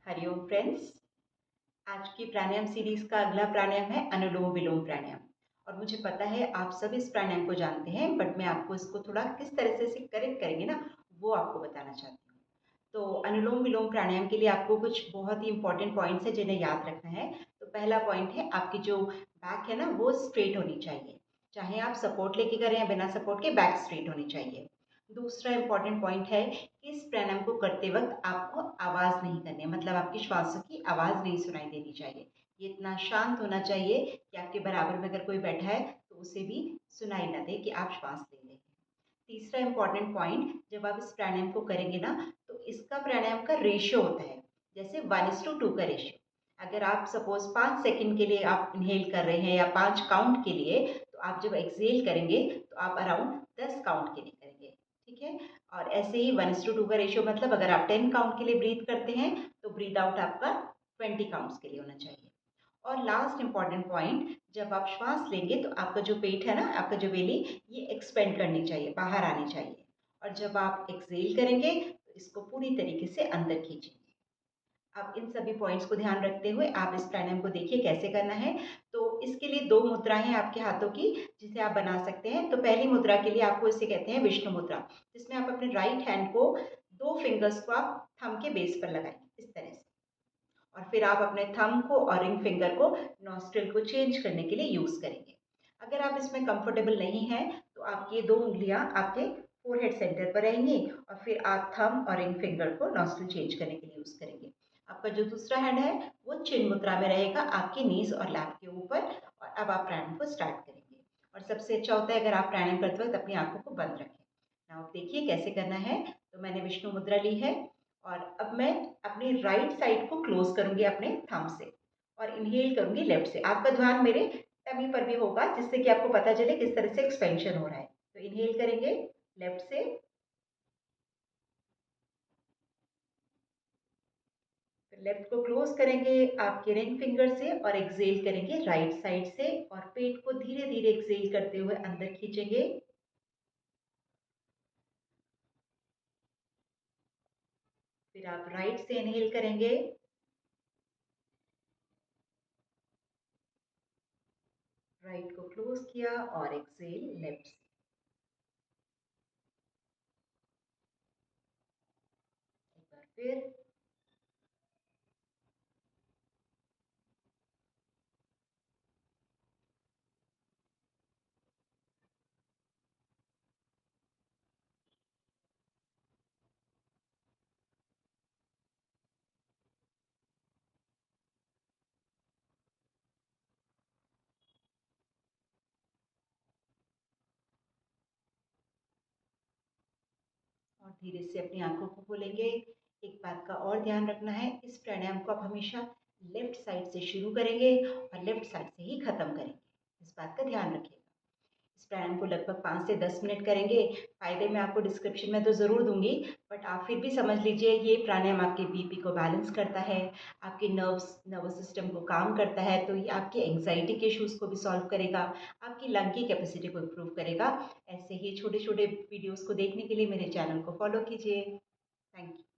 Hariom friends. आज की प्राणायाम series का अगला प्राणायाम है अनुलोम विलोम प्राणायाम। और मुझे पता है आप सब इस प्राणायाम को जानते हैं, बट मैं आपको इसको थोड़ा किस तरह से इसे करेक्ट करेंगे ना, वो आपको बताना चाहती हूँ। तो अनुलोम विलोम प्राणायाम के लिए आपको कुछ बहुत ही इंपॉर्टेंट पॉइंट्स है जिन्हें याद रखना है। तो पहला पॉइंट है, आपकी जो बैक है ना वो स्ट्रेट होनी चाहिए। चाहे आप सपोर्ट लेके करें या बिना सपोर्ट के, बैक स्ट्रेट होनी चाहिए। दूसरा इंपॉर्टेंट पॉइंट है कि इस प्राणायाम को करते वक्त आपको आवाज़ नहीं करनी है, मतलब आपकी श्वासों की आवाज़ नहीं सुनाई देनी चाहिए। ये इतना शांत होना चाहिए कि आपके बराबर में अगर कोई बैठा है तो उसे भी सुनाई ना दे कि आप श्वास ले रहे हैं। तीसरा इंपॉर्टेंट पॉइंट, जब आप इस प्राणायाम को करेंगे ना तो इसका प्राणायाम का रेशियो होता है, जैसे 1:2 का रेशियो। अगर आप सपोज 5 सेकंड के लिए आप इनहेल कर रहे हैं या 5 काउंट के लिए, तो आप जब एक्सहेल करेंगे तो आप अराउंड 10 काउंट के लिए करेंगे। ठीक है। और ऐसे ही 1:2 का रेशियो, मतलब अगर आप 10 काउंट के लिए ब्रीथ करते हैं तो ब्रीथ आउट आपका 20 काउंट्स के लिए होना चाहिए। और लास्ट इंपॉर्टेंट पॉइंट, जब आप श्वास लेंगे तो आपका जो पेट है ना, आपका जो बेली, ये एक्सपेंड करनी चाहिए, बाहर आनी चाहिए। और जब आप एक्सहेल करेंगे तो इसको पूरी तरीके से अंदर खींचेंगे। अब इन सभी पॉइंट्स को ध्यान रखते हुए आप इस प्राणायाम को देखिए कैसे करना है। तो इसके लिए 2 मुद्राएं हैं आपके हाथों की, जिसे आप बना सकते हैं। तो पहली मुद्रा के लिए आपको इसे कहते हैं विष्णु मुद्रा, जिसमें आप अपने राइट हैंड को 2 फिंगर्स को आप थंब के बेस पर लगाएंगे इस तरह से। और फिर आप अपने थंब को और रिंग फिंगर को नॉस्ट्रिल को चेंज करने के लिए यूज करेंगे। अगर आप इसमें कंफर्टेबल नहीं हैं तो आपकी ये 2 उंगलियां आपके फोरहेड सेंटर पर रहेंगी, और फिर आप थंब और रिंग फिंगर को नॉस्ट्रिल चेंज करने के लिए यूज करेंगे। आपका जो दूसरा हैंड है वो चिन्ह मुद्रा में रहेगा, आपके नीज और लैप के ऊपर। और अब आप प्राणायाम को स्टार्ट करेंगे। और सबसे अच्छा होता है अगर आप प्राणायाम करते वक्त अपनी आंखों को बंद रखें। नाउ आप देखिए कैसे करना है। तो मैंने विष्णु मुद्रा ली है, और अब मैं अपनी राइट साइड को क्लोज करूंगी अपने थंब से, और इनहेल करूंगी लेफ्ट से। आपका ध्यान मेरे टमी पर भी होगा, जिससे कि आपको पता चले किस तरह से एक्सपेंशन हो रहा है। तो इनहेल करेंगे लेफ्ट से, लेफ्ट को क्लोज करेंगे आपके रिंग फिंगर से, और एक्सहेल करेंगे राइट साइड से, और पेट को धीरे धीरे एक्सहेल करते हुए अंदर खींचेंगे। फिर आप राइट से इनहेल करेंगे, राइट को क्लोज किया, और एक्सहेल लेफ्ट से। एक बार फिर, और धीरे से अपनी आंखों को खोलेंगे। एक बात का और ध्यान रखना है, इस प्राणायाम को आप हमेशा लेफ्ट साइड से शुरू करेंगे और लेफ्ट साइड से ही खत्म करेंगे। इस बात का ध्यान रखिएगा। इस प्राणायाम को लगभग 5 से 10 मिनट करेंगे। फायदे मैं आपको डिस्क्रिप्शन में तो ज़रूर दूंगी, बट आप फिर भी समझ लीजिए ये प्राणायाम आपके बीपी को बैलेंस करता है, आपके नर्वस सिस्टम को काम करता है। तो ये आपके एंग्जाइटी के इश्यूज़ को भी सॉल्व करेगा, आपकी लंग की कैपेसिटी को इम्प्रूव करेगा। ऐसे ही छोटे छोटे वीडियोज़ को देखने के लिए मेरे चैनल को फॉलो कीजिए। Thank you.